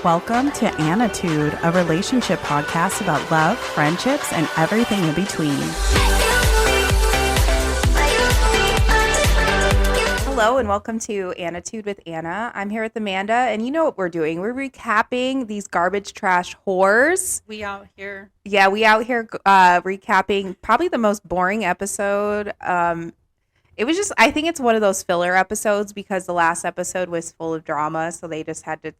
Welcome to Annitude, a relationship podcast about love, friendships, and everything in between. Hello and welcome to Annitude with Anna. I'm here with Amanda, and you know what we're doing. We're recapping these garbage trash whores. We out here recapping probably the most boring episode. It was just, I think it's one of those filler episodes because the last episode was full of drama, so they just had to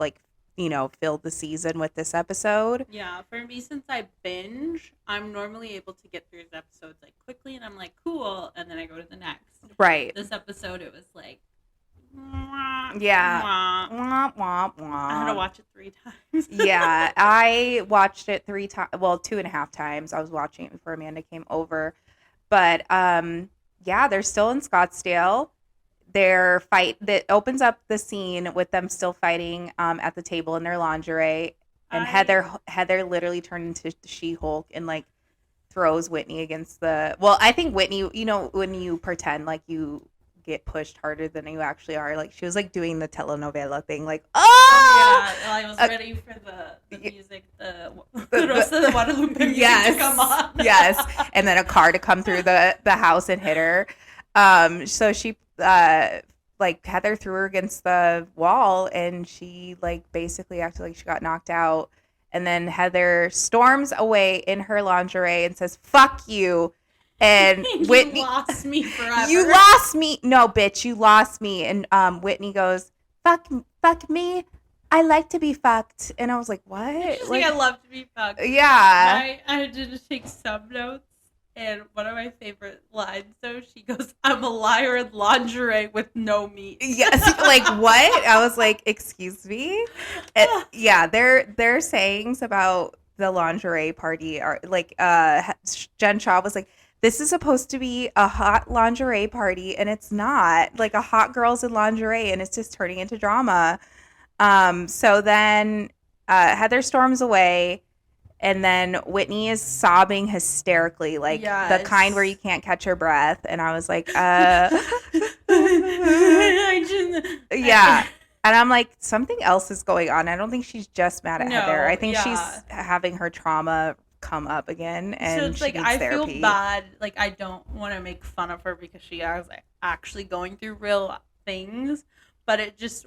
fill the season with this episode. Yeah, for me, since I binge, I'm normally able to get through these episodes like quickly, and I'm like, cool, and then I go to the next. Right. This episode, it was like, yeah. Wah. Wah, wah, wah. I had to watch it 3 times. Yeah, I watched it 3 times. Well, 2.5 times. I was watching it before Amanda came over. But, yeah, they're still in Scottsdale. Their fight that opens up the scene with them still fighting at the table in their lingerie, and Heather literally turned into She-Hulk and like throws Whitney against the. Well, I think Whitney, when you pretend like you get pushed harder than you actually are, like she was like doing the telenovela thing, like yeah, I was ready for the music, the rest of the Guadalupe music to come on. Yes, and then a car to come through the house and hit her. So she. Heather threw her against the wall and she basically acted like she got knocked out, and then Heather storms away in her lingerie and says fuck you, and Whitney, lost me forever. You lost me. No, bitch, you lost me. And Whitney goes fuck me, I like to be fucked. And I was like, what? She's like, I love to be fucked. Yeah. I had to just take some notes. And one of my favorite lines, though, she goes, I'm a liar in lingerie with no meat. Yes, like what? I was like, excuse me? Yeah, their sayings about the lingerie party are like, Jen Shaw was like, this is supposed to be a hot lingerie party, and it's not. Like a hot girls in lingerie, and it's just turning into drama. So then Heather storms away. And then Whitney is sobbing hysterically, like the kind where you can't catch your breath. And I was like, yeah. And I'm like, something else is going on. I don't think she's just mad at Heather. I think she's having her trauma come up again, and so it's like, she needs therapy. Feel bad. Like, I don't want to make fun of her because she is actually going through real things, but it just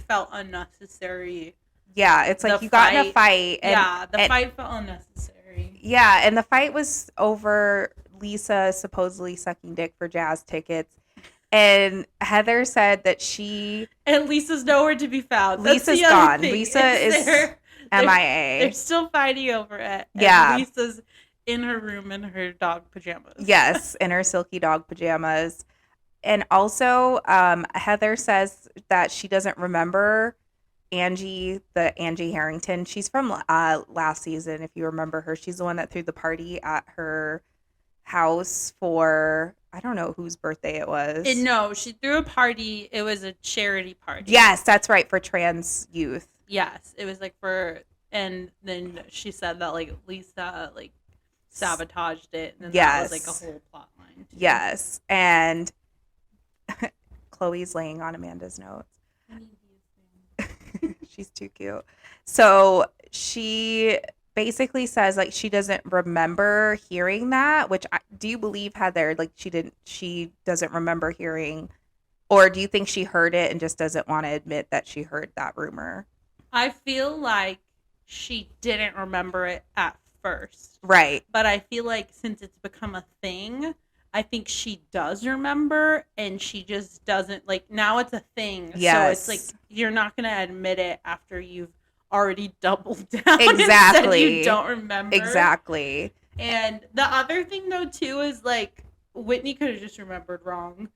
felt unnecessary. Yeah, it's like you got in a fight. And, the fight felt unnecessary. Yeah, and the fight was over Lisa supposedly sucking dick for jazz tickets. And Heather said that And Lisa's nowhere to be found. Lisa's gone. Lisa is MIA. They're still fighting over it. Yeah. And Lisa's in her room in her dog pajamas. Yes, in her silky dog pajamas. And also, Heather says that she doesn't remember Angie Harrington. She's from last season, if you remember her. She's the one that threw the party at her house for, I don't know whose birthday it was. No, she threw a party. It was a charity party. Yes, that's right, for trans youth. Yes, it was and then she said that Lisa sabotaged it, and then that was a whole plot line too. Yes, and Chloe's laying on Amanda's notes. She's too cute. So she basically says she doesn't remember hearing that, which do you believe, Heather? She doesn't remember hearing, or do you think she heard it and just doesn't want to admit that she heard that rumor? I feel like she didn't remember it at first. Right. But I feel like since it's become a thing, I think she does remember, and she just doesn't, now it's a thing. Yes. So it's you're not going to admit it after you've already doubled down. Exactly. And said you don't remember. Exactly. And the other thing, though, too, is, Whitney could have just remembered wrong.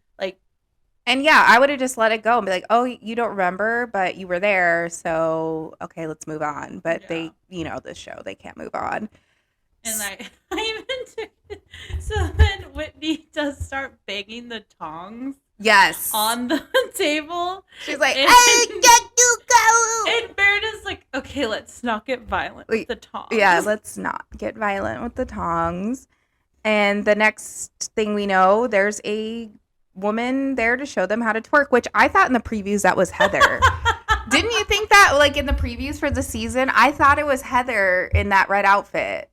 And yeah, I would have just let it go and be like, oh, you don't remember, but you were there. So, okay, let's move on. But they, this show, they can't move on. And I even took, so then Whitney does start banging the tongs. Yes. On the table. She's like, I get you go. And Meredith's like, okay, let's not get violent with the tongs. Yeah, let's not get violent with the tongs. And the next thing we know, there's a woman there to show them how to twerk, which I thought in the previews that was Heather. Didn't you think that, like, in the previews for the season? I thought it was Heather in that red outfit.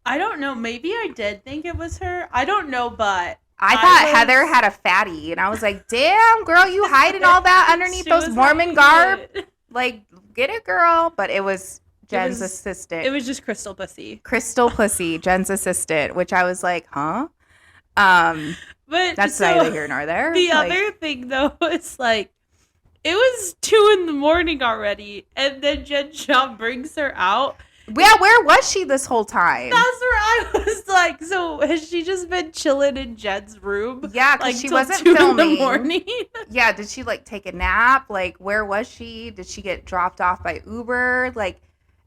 I don't know. Maybe I did think it was her. I don't know, but I thought Heather had a fatty, and I was like, damn, girl, you hiding all that underneath those Mormon garb? Like, get it, girl. But it was Jen's assistant. It was just Crystal Pussy. Crystal Pussy, Jen's assistant, which I was like, huh? But that's neither here nor there. The other thing, though, is like, it was 2 a.m. already, and then Jen Shaw brings her out. Yeah, where was she this whole time? That's where I was like, so has she just been chilling in Jen's room? Yeah, because like, she wasn't 2 filming. in the morning. Yeah, did she, like, take a nap? Like, where was she? Did she get dropped off by Uber? Like,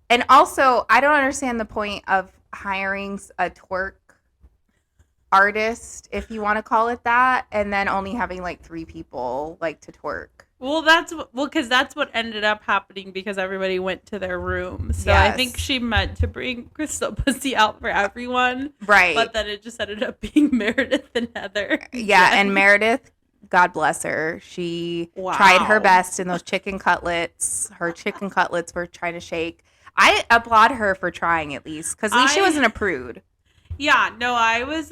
and also, I don't understand the point of hiring a twerk artist, if you want to call it that, and then only having, like, 3 people, like, to twerk. Well, because that's what ended up happening because everybody went to their room. So yes. I think she meant to bring Crystal Pussy out for everyone. Right. But then it just ended up being Meredith and Heather. Yeah, and Meredith, God bless her. She tried her best in those chicken cutlets. Her chicken cutlets were trying to shake. I applaud her for trying at least, because at least she wasn't a prude. Yeah, no, I was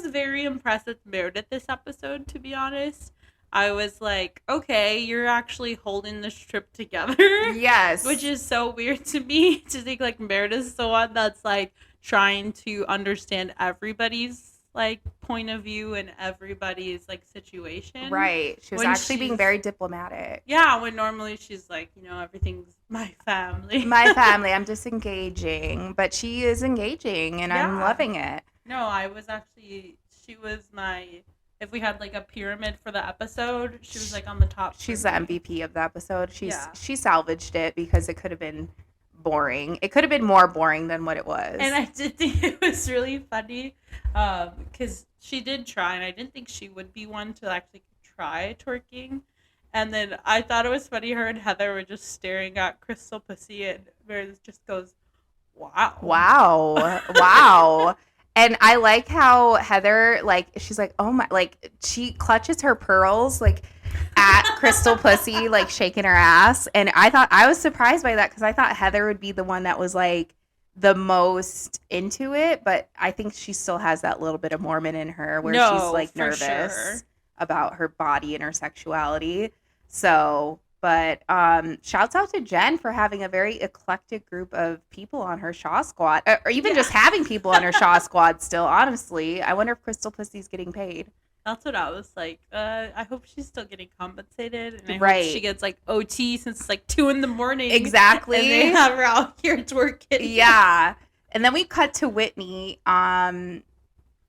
very impressed with Meredith this episode, to be honest. I was like, okay, you're actually holding this trip together. Yes. Which is so weird to me to think like Meredith's the one that's like trying to understand everybody's like point of view and everybody's like situation. Right. She was actually being very diplomatic. Yeah, when normally she's like, everything's my family. My family. I'm disengaging. But she is engaging and I'm loving it. No, she was my... If we had like a pyramid for the episode, she was like on the top. She's the MVP of the episode. She salvaged it because it could have been boring. It could have been more boring than what it was. And I did think it was really funny because she did try, and I didn't think she would be one to actually try twerking. And then I thought it was funny. Her and Heather were just staring at Crystal Pussy, and Meredith just goes, "Wow, wow, wow." And I like how Heather, like, she's like, oh my, like, she clutches her pearls, like, at Crystal Pussy, like, shaking her ass. And I was surprised by that because I thought Heather would be the one that was, like, the most into it. But I think she still has that little bit of Mormon in her where she's, like, nervous about her body and her sexuality. So... But shouts out to Jen for having a very eclectic group of people on her Shaw Squad. Or even just having people on her Shaw Squad still, honestly. I wonder if Crystal Pussy's getting paid. That's what I was like. I hope she's still getting compensated. And I hope she gets like OT since it's like 2 a.m. Exactly. And they have her out here twerking. Yeah. And then we cut to Whitney.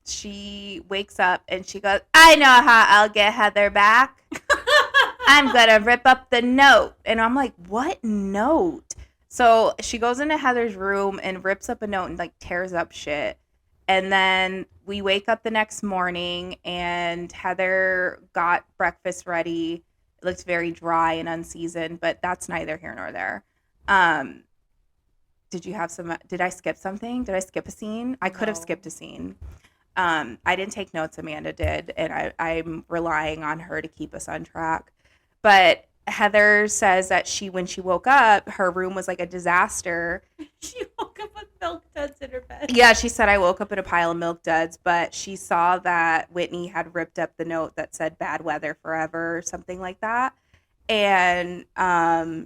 She wakes up and she goes, I know how I'll get Heather back. I'm going to rip up the note. And I'm like, what note? So she goes into Heather's room and rips up a note and like tears up shit. And then we wake up the next morning and Heather got breakfast ready. It looks very dry and unseasoned, but that's neither here nor there. Did I skip something? Did I skip a scene? I could have skipped a scene. I didn't take notes. Amanda did. And I'm relying on her to keep us on track. But Heather says that when she woke up, her room was like a disaster. She woke up with milk duds in her bed. Yeah, she said, I woke up in a pile of milk duds. But she saw that Whitney had ripped up the note that said bad weather forever or something like that. And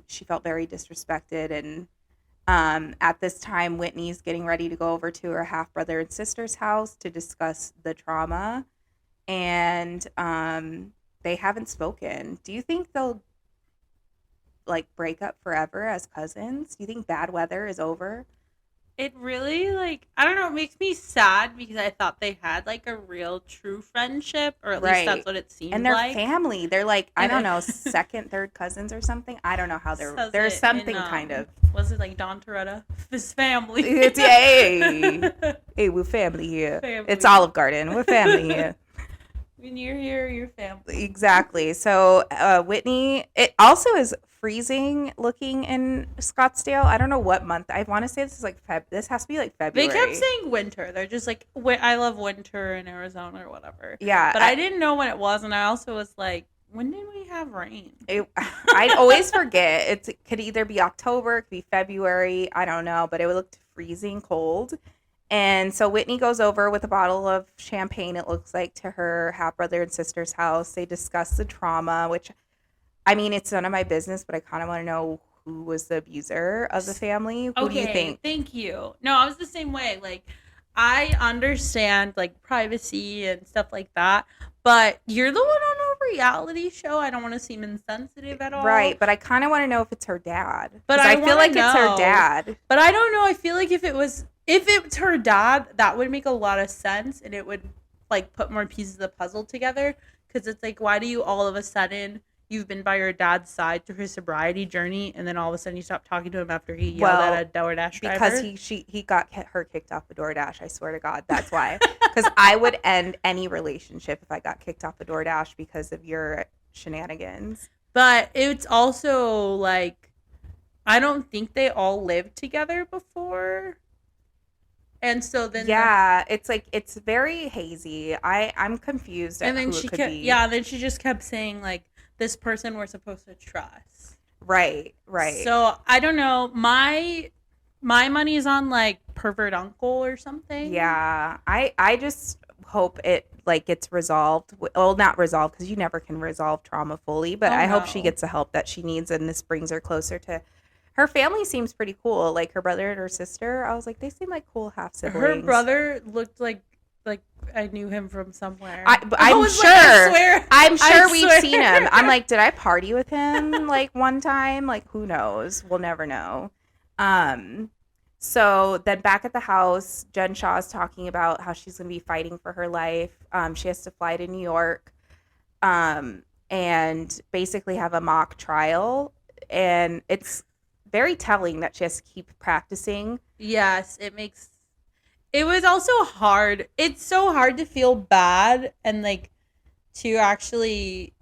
she felt very disrespected. And at this time, Whitney's getting ready to go over to her half-brother and sister's house to discuss the trauma. And they haven't spoken. Do you think they'll like break up forever as cousins? Do you think bad weather is over? It really like, I don't know, it makes me sad because I thought they had like a real true friendship, or at least that's what it seemed like. And they're family. They're like, I don't know, second, third cousins or something. I don't know how there's something kind of. Was it like Don Toretta? His family. It's hey, we're family here. It's Olive Garden. We're family here. When you're here, you're family. Exactly. So Whitney, it also is freezing looking in Scottsdale. I don't know what month. I want to say this is like this has to be like February. They kept saying winter. They're just like, I love winter in Arizona or whatever. Yeah. But I didn't know when it was, and I also was like, when did we have rain? I always forget. It could either be October, it could be February. I don't know, but it looked freezing cold. And so Whitney goes over with a bottle of champagne, it looks like, to her half brother and sister's house. They discuss the trauma, which, I mean, it's none of my business, but I kind of want to know who was the abuser of the family. Who do you think? Thank you. No, I was the same way. Like, I understand, like, privacy and stuff like that, but you're the one on a reality show. I don't want to seem insensitive at all. Right, but I kind of want to know if it's her dad. But I feel like it's her dad. But I don't know. I feel like if it's her dad, that would make a lot of sense, and it would, like, put more pieces of the puzzle together. Because it's like, why do you all of a sudden, you've been by your dad's side through his sobriety journey, and then all of a sudden you stop talking to him after he yelled at a DoorDash driver? Because he got her kicked off the DoorDash. I swear to God, that's why. Because I would end any relationship if I got kicked off the DoorDash because of your shenanigans. But it's also like, I don't think they all lived together before. And so then it's like, it's very hazy. I'm confused at who it could be. Yeah, then she just kept saying, like, this person we're supposed to trust. Right. So I don't know. My money is on, like, pervert uncle or something. Yeah. I just hope it, like, gets resolved. Well, not resolved, because you never can resolve trauma fully, but I hope she gets the help that she needs, and this brings her closer to her family. Seems pretty cool. Like, her brother and her sister, I was like, they seem like cool half siblings. Her brother looked like I knew him from somewhere. I'm sure. I'm sure we've seen him. I'm like, did I party with him like one time? Like, who knows? We'll never know. So then back at the house, Jen Shaw is talking about how she's going to be fighting for her life. She has to fly to New York, and basically have a mock trial. And it's very telling that she has to keep practicing. Yes, it was also hard. It's so hard to feel bad and, like, to actually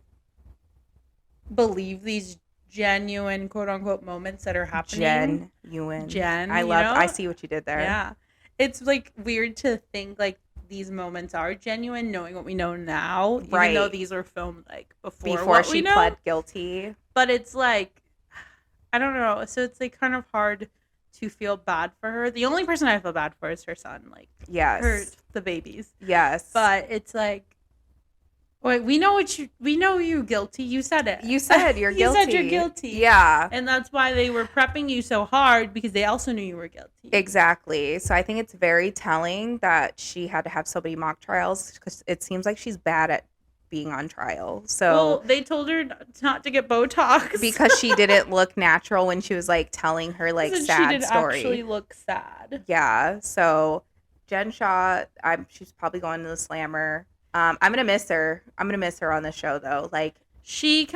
believe these genuine, quote unquote, moments that are happening. Jen. I see what you did there. Yeah. It's, like, weird to think, like, these moments are genuine, knowing what we know now. Right. Even though these were filmed, like, before she pled guilty. But it's, like, I don't know. So it's, like, kind of hard to feel bad for her. The only person I feel bad for is her son. Like, yes, the babies. Yes. But it's like, wait, we know you're guilty. You said it. You said you're guilty. You said you're guilty. Yeah. And that's why they were prepping you so hard, because they also knew you were guilty. Exactly. So I think it's very telling that she had to have so many mock trials, because it seems like she's bad at being on trial. So they told her not to get Botox because she didn't look natural when she was, like, telling her, like, sad she did story. Actually look sad. Yeah. So Jen Shaw, she's probably going to the Slammer. I'm gonna miss her. I'm gonna miss her on the show, though. Like, she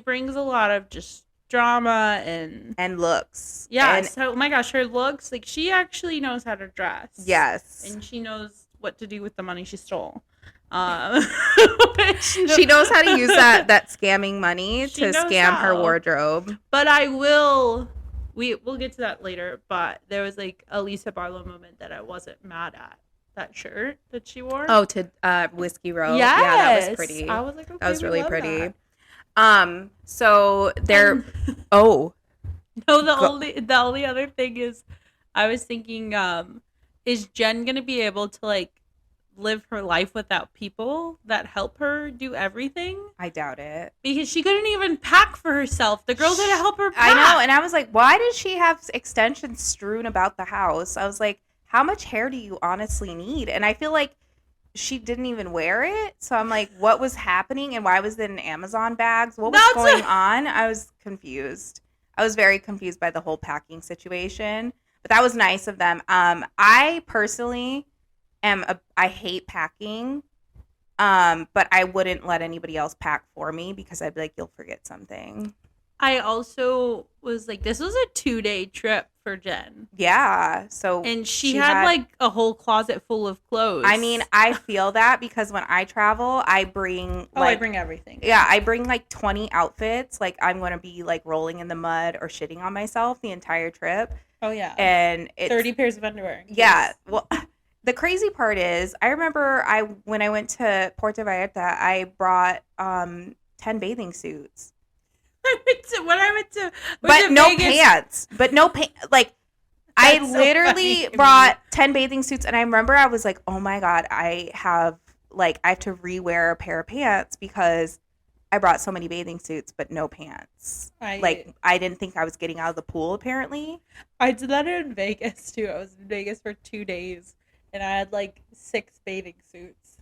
brings a lot of just drama and looks. Yeah. And, so, oh my gosh, her looks, like, she actually knows how to dress. Yes. And she knows what to do with the money she stole. She knows how to use that scamming money to scam her wardrobe. But we'll get to that later, but there was, like, a Lisa Barlow moment that I wasn't mad at. That shirt that she wore. Oh, to Whiskey Row. Yes. Yeah, that was pretty. I was like, okay, that was really pretty. That. So they're No, the only other thing is, I was thinking, is Jen gonna be able to, like, live her life without people that help her do everything? I doubt it. Because she couldn't even pack for herself. The girls had to help her pack. I know, and I was like, why does she have extensions strewn about the house? I was like, how much hair do you honestly need? And I feel like she didn't even wear it. So I'm like, what was happening? And why was it in Amazon bags? What was going on? I was confused. I was very confused by the whole packing situation. But that was nice of them. I personally I hate packing. But I wouldn't let anybody else pack for me, because I'd be like, you'll forget something. I also was like, this was a 2-day trip for Jen. Yeah. So and she had like a whole closet full of clothes. I mean, I feel that, because when I travel, I bring I bring everything. Yeah, I bring like 20 outfits. Like, I'm going to be, like, rolling in the mud or shitting on myself the entire trip. Oh yeah. And it's 30 pairs of underwear. Yeah. Well, the crazy part is, I remember when I went to Puerto Vallarta, I brought 10 bathing suits. I went to But no Vegas, pants. But no pants. Like, I That's so literally funny to me. brought 10 bathing suits, and I remember I was like, oh my God, I have to rewear a pair of pants because I brought so many bathing suits, but no pants. I didn't think I was getting out of the pool, apparently. I did that in Vegas too. I was in Vegas for 2 days, and I had like 6 bathing suits.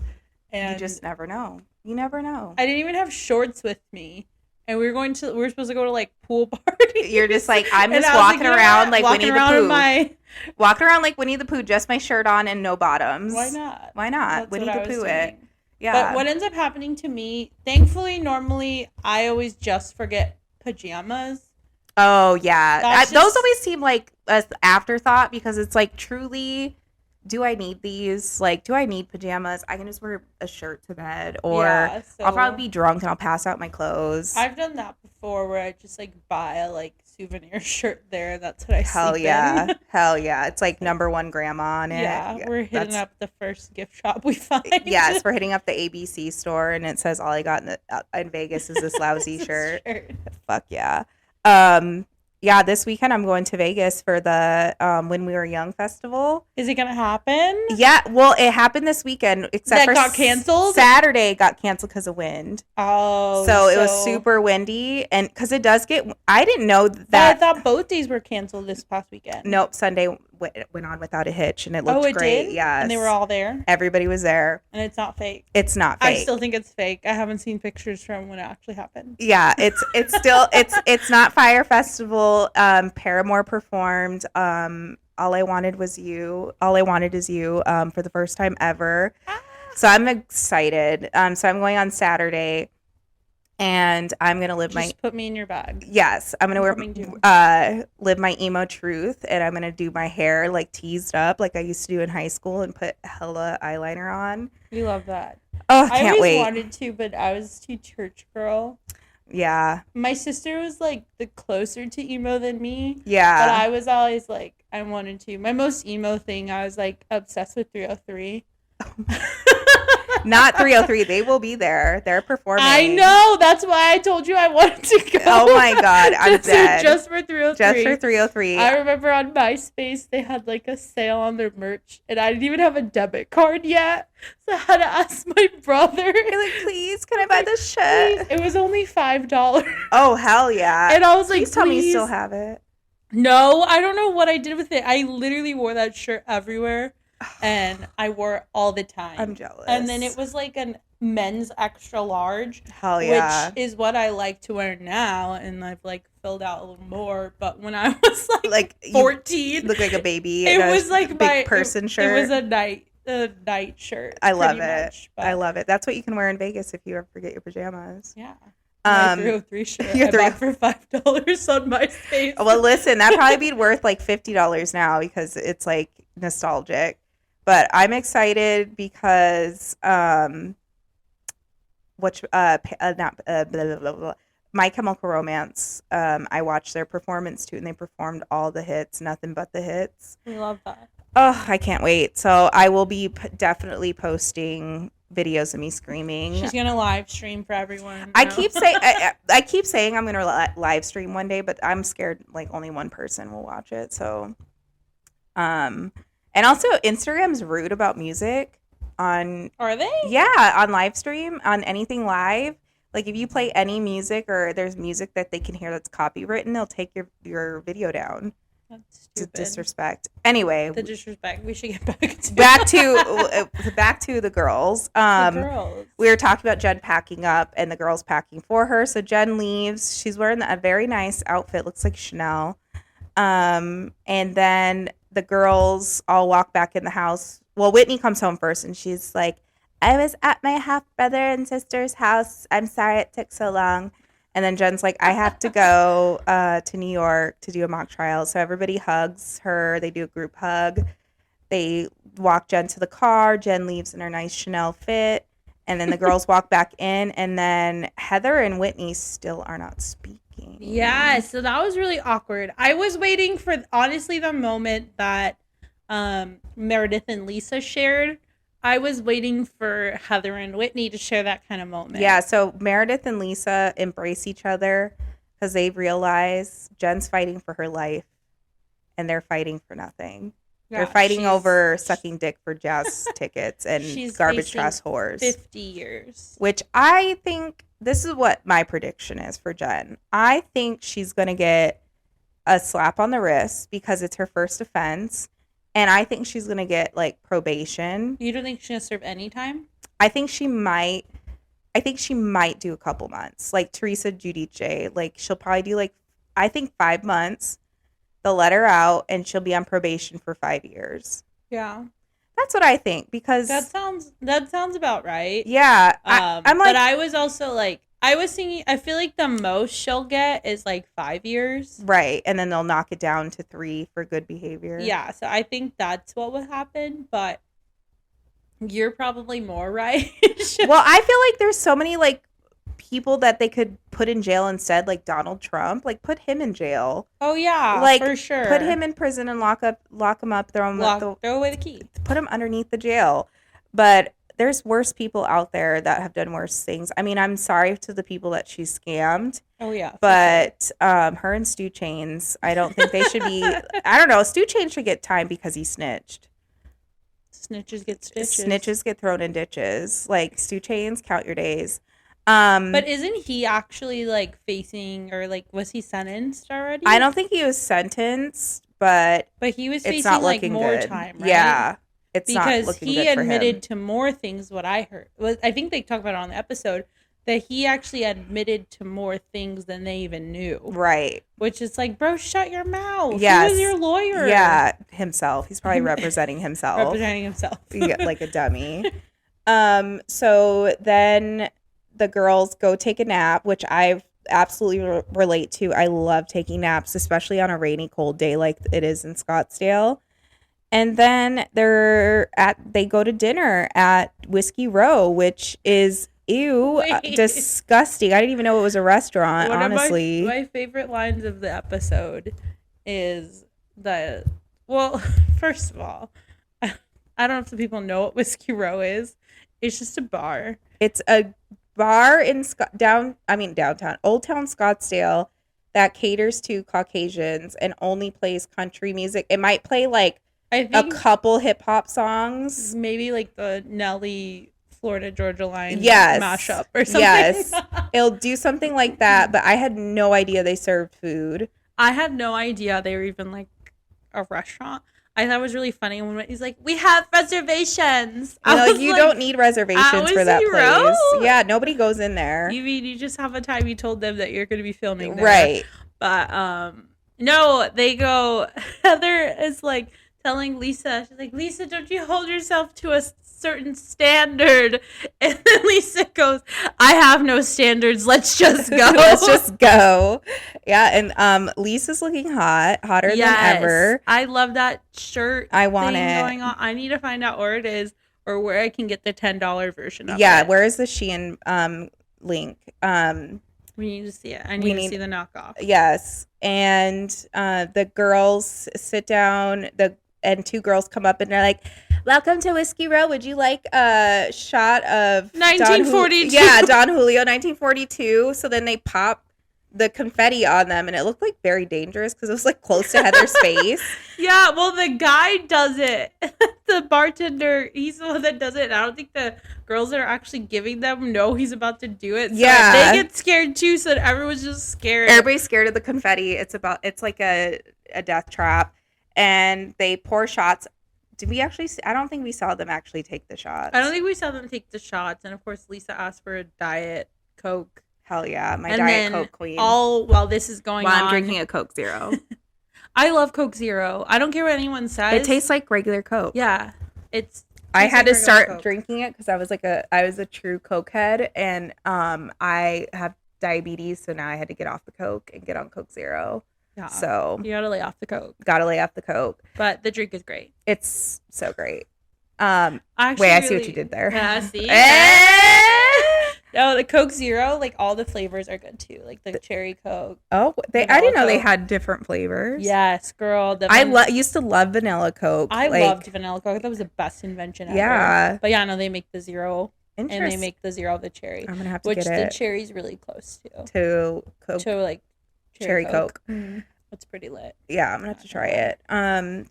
And You just never know. You never know. I didn't even have shorts with me. And we were supposed to go to like pool parties. You're just like, I'm And just I was walking around like walking Winnie the around in Pooh. Walking around like Winnie the Pooh, just my shirt on and no bottoms. Why not? Why not? That's Winnie what the I was Pooh doing. it. Yeah. But what ends up happening to me, thankfully, normally I always just forget pajamas. Oh, yeah. That's Those just- always seem like an afterthought because it's like, truly, do I need these? Like, do I need pajamas? I can just wear a shirt to bed, or Yeah, I'll so probably be drunk and I'll pass out my clothes. I've done that before where I just like buy a like souvenir shirt there and that's what I Hell sleep yeah. in. Hell yeah. It's like number one grandma on it. Yeah, we're hitting that's- up the first gift shop we find. Yes, we're hitting up the ABC store, and it says all I got in Vegas is this lousy This shirt. shirt. Fuck yeah. Yeah, this weekend I'm going to Vegas for the When We Were Young festival. Is it gonna happen? Yeah, well, it happened this weekend, except That for got canceled? Saturday got canceled because of wind. Oh, So it was super windy, and because it does get, I didn't know But I that. thought both days were canceled this past weekend. Nope, Sunday went on without a hitch, and it looked it great. did? Yes, And they were all there, everybody was there. and it's not fake. It's not I fake. still think it's fake. I haven't seen pictures from when it actually happened. Yeah, it's still it's not Fire Festival. Paramore performed. All I Wanted Was You. All I Wanted Is You. For the first time ever. So I'm excited. So I'm going on Saturday, and I'm gonna live Just put me in your bag. Yes, I'm gonna coming too. live my emo truth, and I'm gonna do my hair like teased up like I used to do in high school and put hella eyeliner on. We love that. Oh, I can't always wait. wanted to, but I was too church girl. Yeah, My sister was like the closer to emo than me, but yeah. I was always like I wanted to. My most emo thing, I was like obsessed with 303. Not 303. They will be there. They're performing. I know. That's why I told you I wanted to go. Oh my God, I'm dead. Just for 303. Just for 303. I remember on MySpace they had like a sale on their merch, and I didn't even have a debit card yet, so I had to ask my brother. You're like, please, can I buy this shit? It was only $5, Oh, hell yeah. and I was like, Please tell me you "Please." still have it. No, I don't know what I did with it. I literally wore that shirt everywhere, and I wore it all the time. I'm jealous. And then it was like a men's extra large, Hell yeah. which is what I like to wear now, and I've like filled out a little more. But when I was like you 14, look like a baby. it in a was like big my person shirt. It was a night shirt. I love pretty it. much, but I love it. That's what you can wear in Vegas if you ever forget your pajamas. Yeah. My Um, 303 shirt your I bought for $5 on MySpace. Well, listen, that'd probably be worth like $50 now because it's like nostalgic. But I'm excited because blah, blah, blah. My Chemical Romance. I watched their performance too, and they performed all the hits, nothing but the hits. We love that. Oh, I can't wait. So I will be definitely posting videos of me screaming. She's gonna live stream for everyone. I no? keep saying I keep saying I'm gonna live stream one day, but I'm scared like only one person will watch it. So, and also Instagram's rude about music on Are they? on live stream on anything live. Like if you play any music or there's music that they can hear that's copywritten, they'll take your video down. That's It's stupid. disrespect. Anyway, The disrespect. We should get back to back to the girls. the girls. We were talking about Jen packing up and the girls packing for her. So Jen leaves. She's wearing a very nice outfit. Looks like Chanel. And then the girls all walk back in the house. Well, Whitney comes home first and she's like, I was at my half brother and sister's house. I'm sorry it took so long. And then Jen's like, I have to go to New York to do a mock trial. So everybody hugs her. They do a group hug. They walk Jen to the car. Jen leaves in her nice Chanel fit. And then the girls walk back in. And then Heather and Whitney still are not speaking. Yeah, so that was really awkward. I was waiting for, honestly, the moment that Meredith and Lisa shared I was waiting for Heather and Whitney to share that kind of moment. Yeah, so Meredith and Lisa embrace each other because they realize Jen's fighting for her life and they're fighting for nothing. Yeah, they're fighting over sucking dick for jazz tickets and garbage trash whores. 50 years. Which I think, this is what my prediction is for Jen. I think she's going to get a slap on the wrist because it's her first offense. And I think she's going to get, like, probation. You don't think she's going to serve any time? I think she might do a couple months. Like Teresa Giudice. Like, she'll probably do, like, I think 5 months. They'll let her out, and she'll be on probation for 5 years. Yeah. That's what I think, because... That sounds about right. Yeah. I'm like... But I was also, like... I was thinking, I feel like the most she'll get is like 5 years. Right. And then they'll knock it down to 3 for good behavior. Yeah. So I think that's what would happen. But you're probably more right. Well, I feel like there's so many like people that they could put in jail instead, like Donald Trump. Like, put him in jail. Oh, yeah. Like, for sure. Put him in prison and lock him up, throw away the key. Put him underneath the jail. But there's worse people out there that have done worse things. I mean, I'm sorry to the people that she scammed. Oh, yeah. But her and Stu Chains, I don't think they should be... I don't know. Stu Chains should get time because he snitched. Snitches get stitches. Snitches get thrown in ditches. Like, Stu Chains, count your days. But isn't he actually, like, facing... Or, like, was he sentenced already? I don't think he was sentenced, but... But he was facing, like, more good. time, right? Yeah. It's because not looking he good for admitted him. to more things. What I heard was, I think they talked about it on the episode, that he actually admitted to more things than they even knew. Right. Which is like, bro, shut your mouth. Yes. Who is your lawyer? Yeah, himself. He's probably representing himself. Representing himself. Like a dummy. So then the girls go take a nap, which I absolutely relate to. I love taking naps, especially on a rainy, cold day like it is in Scottsdale. And then they go to dinner at Whiskey Row, which is disgusting. I didn't even know it was a restaurant, honestly. My favorite lines of the episode is well, first of all, I don't know if the people know what Whiskey Row is. It's just a bar. It's a bar in downtown, Old Town Scottsdale that caters to Caucasians and only plays country music. It might play like a couple hip hop songs, maybe like the Nelly Florida Georgia Line mashup or something. Yes, it'll do something like that. But I had no idea they served food. I had no idea they were even like a restaurant. I thought it was really funny when he's like, "We have reservations." You don't need reservations for that place. Yeah, nobody goes in there. You mean you just have a time you told them that you're going to be filming there, right? But no, they go. Heather is like telling Lisa, she's like, "Lisa, don't you hold yourself to a certain standard?" And then Lisa goes, "I have no standards. Let's just go." Let's just go. Yeah, and Lisa's looking hotter than ever. I love that shirt. I want it going on. I need to find out where it is or where I can get the $10 version of it. Yeah, where is the Shein link? We need to see it. I need to see the knockoff. Yes, and the girls sit down. And 2 girls come up and they're like, "Welcome to Whiskey Row. Would you like a shot of 1942?" Don Julio, 1942. So then they pop the confetti on them, and it looked like very dangerous because it was like close to Heather's face. Yeah, well, the guy does it. The bartender, he's the one that does it. And I don't think the girls that are actually giving them know he's about to do it. So they get scared too. So everyone's just scared. Everybody's scared of the confetti. It's like a death trap. And they pour shots. Did we actually see? I don't think we saw them actually take the shots. I don't think we saw them take the shots. And of course, Lisa asked for a Diet Coke. Hell yeah, my Diet Coke queen. While this is going on, I'm drinking a Coke Zero. I love Coke Zero. I don't care what anyone says. It tastes like regular Coke. Yeah, I had to start drinking it because I was a true Coke head, and I have diabetes, so now I had to get off the Coke and get on Coke Zero. Yeah. So you gotta lay off the Coke. But the drink is great. It's so great. I see what you did there. Yeah, see. No, the Coke Zero, like all the flavors are good too. Like the cherry Coke. Oh, I didn't know they had different flavors. Yes, girl. Used to love vanilla Coke. I loved vanilla Coke. That was the best invention ever. Yeah. But yeah, no, they make the Zero. And they Interesting. make the Zero of the cherry. I'm gonna have to which get it. the cherry's really close to Coke. To like cherry Coke. Mm-hmm. That's pretty lit. Yeah, I'm gonna have to try it.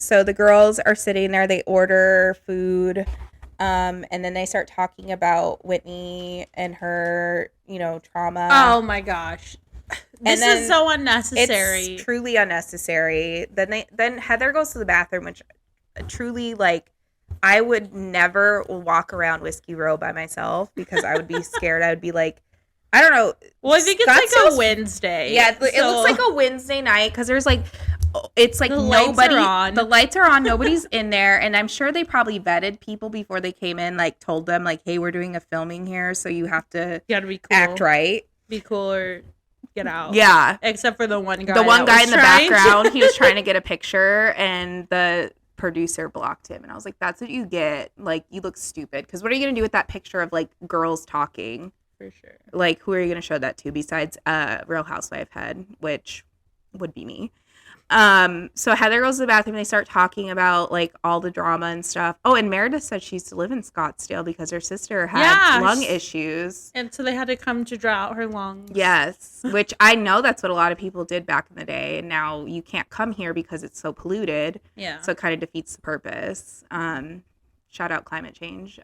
So the girls are sitting there. They order food. And then they start talking about Whitney and her, trauma. Oh my gosh. This is so unnecessary. It's truly unnecessary. Then Heather goes to the bathroom, which truly, like, I would never walk around Whiskey Row by myself because I would be scared. I would be like, I don't know. Well, I think it's like a Wednesday. Yeah, it looks like a Wednesday night because there's like, it's like nobody. The lights are on. Nobody's in there, and I'm sure they probably vetted people before they came in. Like, told them like, hey, we're doing a filming here, so you have to be cool. Act right, be cool, or get out. Yeah, except for the one guy. The one guy in the background, he was trying to get a picture, and the producer blocked him, and I was like, that's what you get. Like, you look stupid because what are you gonna do with that picture of like girls talking? For sure. Like, who are you gonna show that to besides Real Housewife head, which would be me. So Heather goes to the bathroom and they start talking about like all the drama and stuff. Oh, and Meredith said she used to live in Scottsdale because her sister had lung issues. And so they had to come to draw out her lungs. Yes, which I know that's what a lot of people did back in the day. And now you can't come here because it's so polluted. Yeah. So it kind of defeats the purpose. Shout out climate change.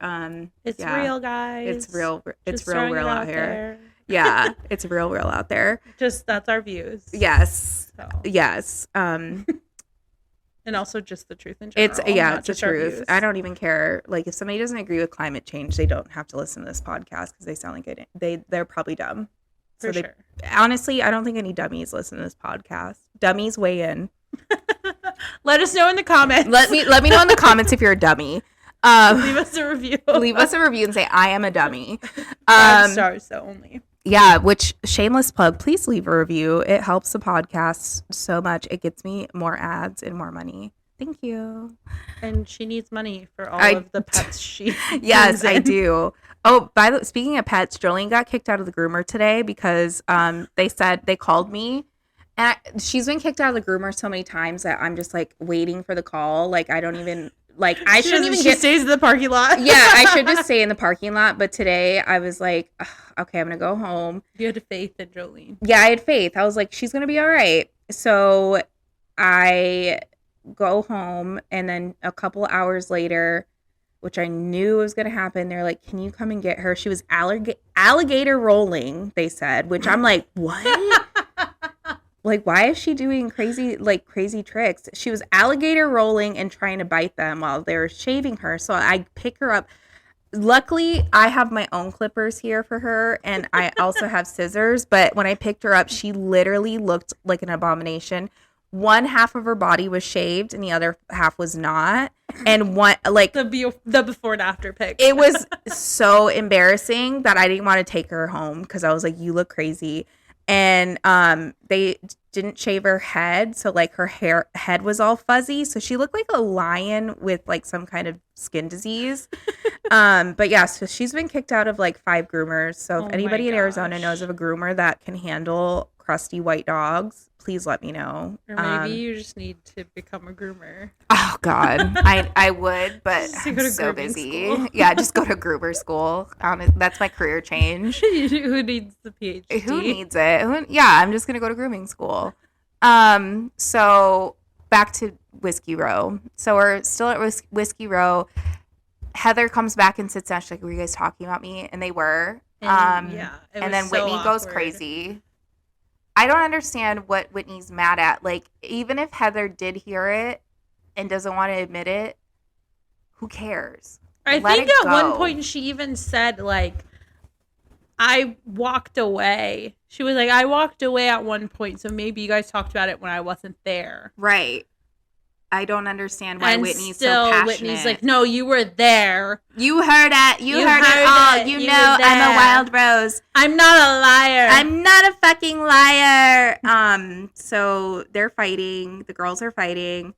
It's real, guys. It's real. It's real out here. Yeah, it's real out there. Just that's our views. Yes. So. Yes. And also just the truth in general. It's the truth. I don't even care. Like, if somebody doesn't agree with climate change, they don't have to listen to this podcast because they sound like they're probably dumb. For sure. Honestly, I don't think any dummies listen to this podcast. Dummies, weigh in. Let us know in the comments. Let me know in the comments if you're a dummy. Leave us a review. Leave us a review and say I am a dummy. 5 stars so only. Yeah, which shameless plug, please leave a review. It helps the podcast so much. It gets me more ads and more money. Thank you. And she needs money for all of the pets she Yes, I do. Oh, speaking of pets, Jolene got kicked out of the groomer today because they called me. And she's been kicked out of the groomer so many times that I'm just like waiting for the call. Like, I don't even like I shouldn't even She stays in the parking lot. Yeah, I should just stay in the parking lot. But today I was like, okay, I'm gonna go home. You had faith in Jolene. Yeah, I had faith. I was like, she's gonna be all right. So I go home, and then a couple hours later, which I knew was gonna happen, they're like, can you come and get her? She was alligator rolling, they said, which I'm like, what? Like, why is she doing crazy tricks? She was alligator rolling and trying to bite them while they were shaving her. So I pick her up. Luckily, I have my own clippers here for her, and I also have scissors. But when I picked her up, she literally looked like an abomination. One half of her body was shaved, and the other half was not. And one, like the before and after pic. It was so embarrassing that I didn't want to take her home because I was like, "You look crazy." And they didn't shave her head, so like her head was all fuzzy, so she looked like a lion with like some kind of skin disease. But yeah, so she's been kicked out of like 5 groomers. So if anybody in Arizona knows of a groomer that can handle crusty white dogs, please let me know. Or maybe you just need to become a groomer. Oh God, I would, but I'm so busy. School. Yeah, just go to groomer school. That's my career change. Who needs the PhD? Who needs it? Yeah, I'm just gonna go to grooming school. So back to Whiskey Row. So we're still at Whiskey Row. Heather comes back and sits down. She's like, "Were you guys talking about me?" And they were. And then Whitney goes crazy. I don't understand what Whitney's mad at. Like, even if Heather did hear it and doesn't want to admit it, who cares? I think at one point she even said, like, I walked away. She was like, I walked away at one point, so maybe you guys talked about it when I wasn't there. Right. I don't understand why Whitney's so passionate. Whitney's like, no, you were there. You heard it. You heard it all. You know I'm a wild rose. I'm not a liar. I'm not a fucking liar. So they're fighting. The girls are fighting.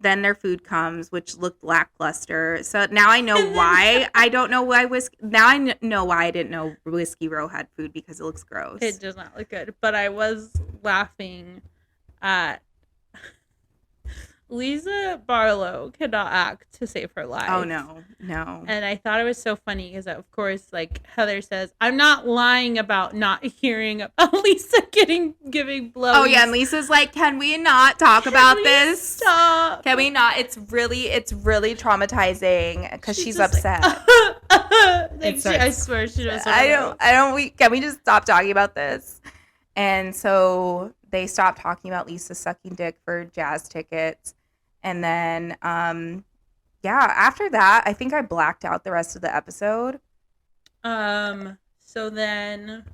then their food comes, which looked lackluster. So now I know why. I don't know why now I know why I didn't know Whiskey Row had food, because it looks gross. It does not look good. But I was laughing at Lisa Barlow cannot act to save her life. Oh, no. And I thought it was so funny because, of course, like Heather says, I'm not lying about not hearing about Lisa giving blows. Oh, yeah. And Lisa's like, can we not talk about this? Stop. Can we not? It's really traumatizing because she's upset. I swear she knows. Can we just stop talking about this? And so they stopped talking about Lisa sucking dick for jazz tickets. And then, after that, I think I blacked out the rest of the episode. So then...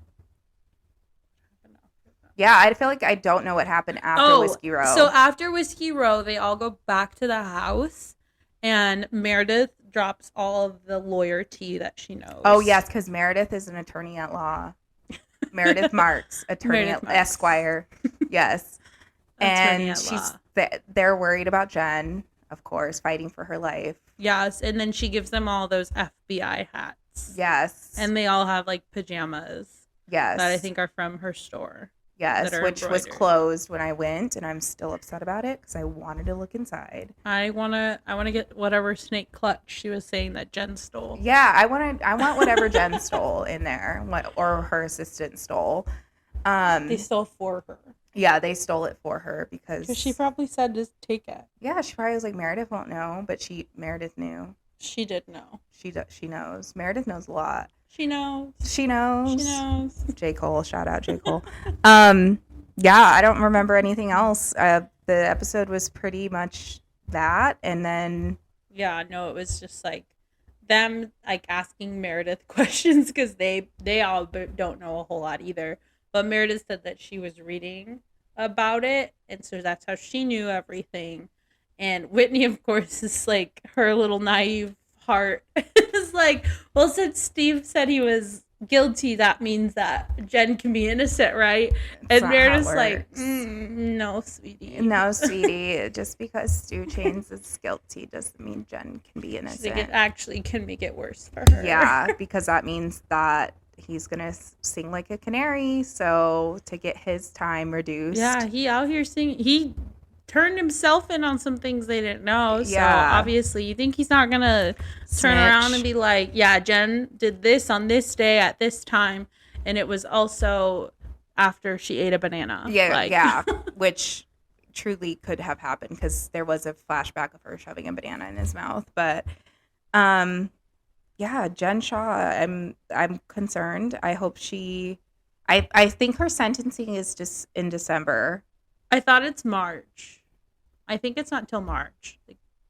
Yeah, I feel like I don't know what happened after Whiskey Row. So after Whiskey Row, they all go back to the house, and Meredith drops all of the lawyer tea that she knows. Oh, yes, because Meredith is an attorney at law. Meredith Marks, attorney at Esquire. Yes. And they're worried about Jen, of course, fighting for her life. Yes, and then she gives them all those FBI hats. Yes. And they all have like pajamas. Yes. That I think are from her store. Yes, which was closed when I went, and I'm still upset about it because I wanted to look inside. I wanna get whatever snake clutch she was saying that Jen stole. Yeah, I want whatever Jen stole in there, or her assistant stole. They stole for her. Yeah, they stole it for her because she probably said to take it. Yeah, she probably was like, Meredith won't know, but Meredith knew. She did know. She knows. Meredith knows a lot. She knows. J. Cole, shout out J. Cole. I don't remember anything else. The episode was pretty much that, and then it was just like them like asking Meredith questions because they all don't know a whole lot either. But Meredith said that she was reading about it, and so that's how she knew everything. And Whitney, of course, is like her little naive heart is like, well, since Steve said he was guilty, that means that Jen can be innocent, right? And Meredith's like, no, sweetie. Just because Stu Chains is guilty doesn't mean Jen can be innocent. It actually can make it worse for her. Yeah, because that means that he's gonna sing like a canary, so to get his time reduced. Yeah, he out here singing. He turned himself in on some things they didn't know. So obviously you think he's not gonna turn around and be like, yeah, Jen did this on this day at this time, and it was also after she ate a banana. Which truly could have happened because there was a flashback of her shoving a banana in his mouth. But Jen Shaw, I'm concerned. I hope I think her sentencing is just in December. I thought it's March. I think it's not till March.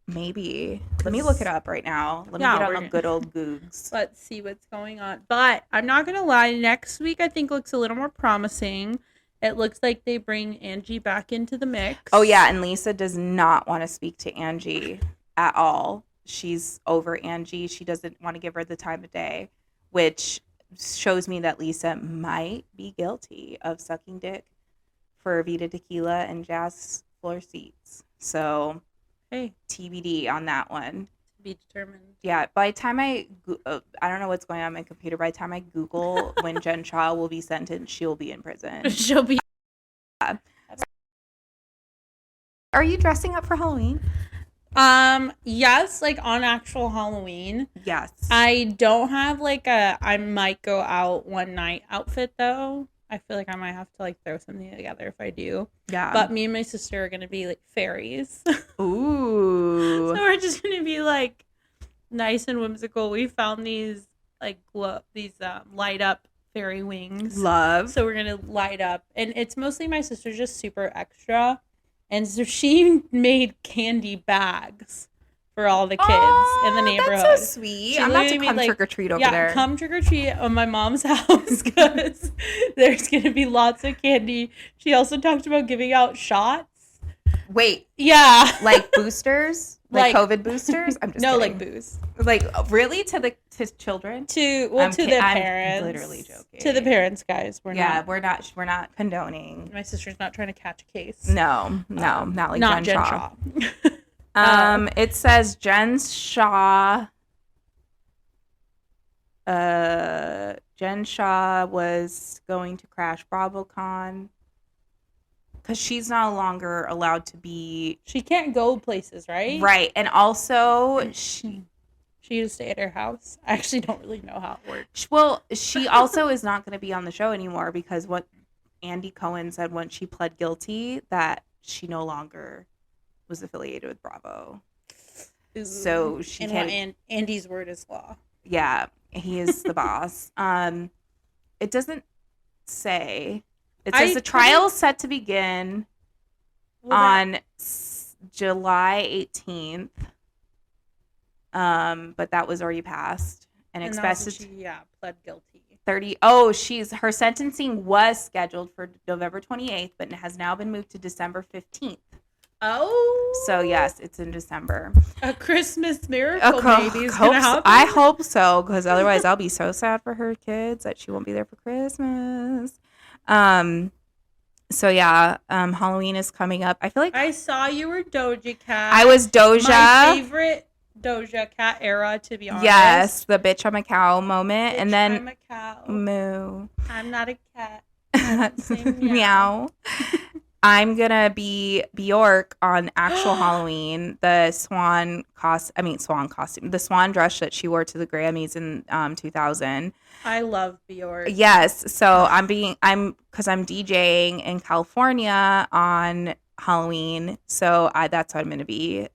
Maybe. Let me look it up right now. Let me get on the good old Googs. Let's see what's going on. But I'm not going to lie. Next week, I think, looks a little more promising. It looks like they bring Angie back into the mix. Oh, yeah. And Lisa does not want to speak to Angie at all. She's over Angie. She doesn't want to give her the time of day, which shows me that Lisa might be guilty of sucking dick for Vita Tequila and Jazz floor seats. So, hey, TBD on that one. To be determined. Yeah, by the time I don't know what's going on my computer. By the time I Google when Jen Shaw will be sentenced, she'll be in prison. She'll be. Yeah. Are you dressing up for Halloween? Yes, like on actual Halloween. Yes. I don't have like I might go out one night outfit though. I feel like I might have to like throw something together if I do. Yeah. But me and my sister are going to be like fairies. Ooh. So we're just going to be like nice and whimsical. We found these like light up fairy wings. Love. So we're going to light up. And it's mostly my sister's just super extra. And so she made candy bags for all the kids in the neighborhood. That's so sweet. I'm about to come trick or treat over there. Yeah, come trick or treat on my mom's house because there's going to be lots of candy. She also talked about giving out shots. Wait. Yeah. Like boosters? Like COVID boosters? I'm just kidding. Like booze. Like really to children? To the parents. I'm literally joking. To the parents, guys. We're not condoning. My sister's not trying to catch a case. No, not like Jen Shaw. It says Jen Shaw was going to crash BravoCon because she's no longer allowed to be She can't go places, right? right, and also she used to stay at her house. I actually don't really know how it works. well, she also is not going to be on the show anymore because what Andy Cohen said once she pled guilty that she no longer was affiliated with Bravo. Ooh. So she can't. And Andy's word is law. Yeah, he is the boss. It doesn't say. It says the trial is set to begin on July 18th. But that was already passed and expected. She pled guilty. Her sentencing was scheduled for November 28th, but it has now been moved to December 15th. Oh. So yes, it's in December. A Christmas miracle maybe is gonna happen. I hope so, because otherwise I'll be so sad for her kids that she won't be there for Christmas. So yeah, Halloween is coming up. I feel like I saw you were Doja Cat. I was Doja. My favorite Doja Cat era, to be honest. Yes, the bitch I'm a cow moment, Bitch, and then I'm a cow. moo. I'm not a cat. I don't say meow. I'm gonna be Bjork on actual Halloween. The swan costume, the swan dress that she wore to the Grammys in 2000. I love Bjork. Yes, so I'm DJing in California on Halloween, so that's what I'm gonna be.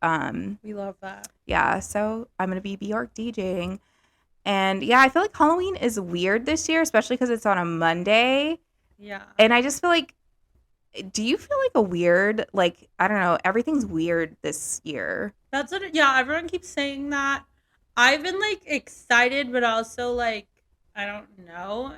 We love that. Yeah, so I'm gonna be Bjork DJing, and yeah, I feel like Halloween is weird this year, especially because it's on a Monday. Yeah, and I just feel like. Do you feel like a weird, like, I don't know, everything's weird this year? That's what, everyone keeps saying that. I've been, like, excited, but also, like, I don't know.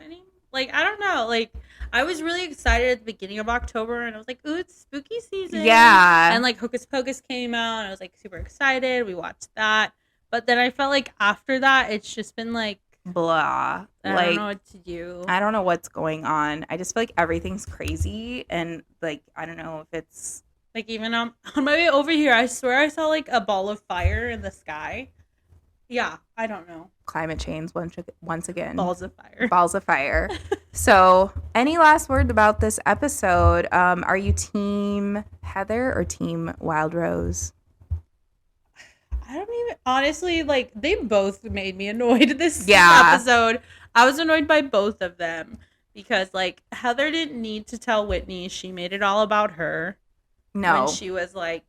I don't know. Like, I was really excited at the beginning of October, and I was like, ooh, it's spooky season. Yeah. And, like, Hocus Pocus came out, and I was, like, super excited. We watched that. But then I felt like after that, it's just been, like, blah. I don't know what to do. I don't know what's going on. I just feel like everything's crazy, and like I don't know if it's like even on my way over here, I swear I saw like a ball of fire in the sky. Yeah, I don't know. Climate change once again. Balls of fire. Balls of fire. So, any last word about this episode? Are you team Heather or team Wild Rose? I don't even honestly like they both made me annoyed this episode. I was annoyed by both of them because like Heather didn't need to tell Whitney. She made it all about her. No. When she was like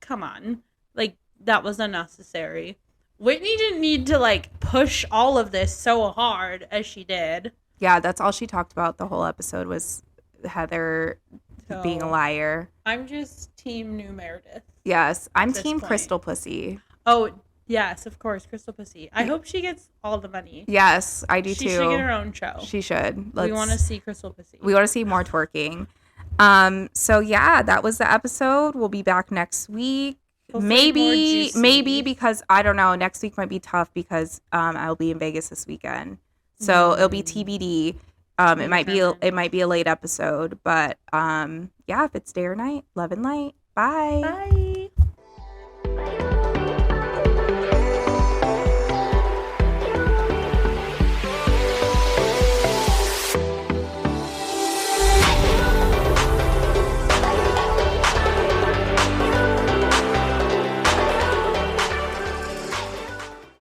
come on. Like that was unnecessary. Whitney didn't need to like push all of this so hard as she did. Yeah, that's all she talked about the whole episode was Heather being a liar. I'm just team New Meredith. Yes, I'm team Crystal Pussy. Oh, yes, of course, Crystal Pussy. I hope she gets all the money. Yes, I do too. She should get her own show. She should. We want to see Crystal Pussy. We want to see more twerking. So yeah, that was the episode. We'll be back next week. Hopefully maybe because I don't know. Next week might be tough because I'll be in Vegas this weekend. So it'll be TBD. It might be a late episode, but yeah, if it's day or night, love and light. Bye. Bye.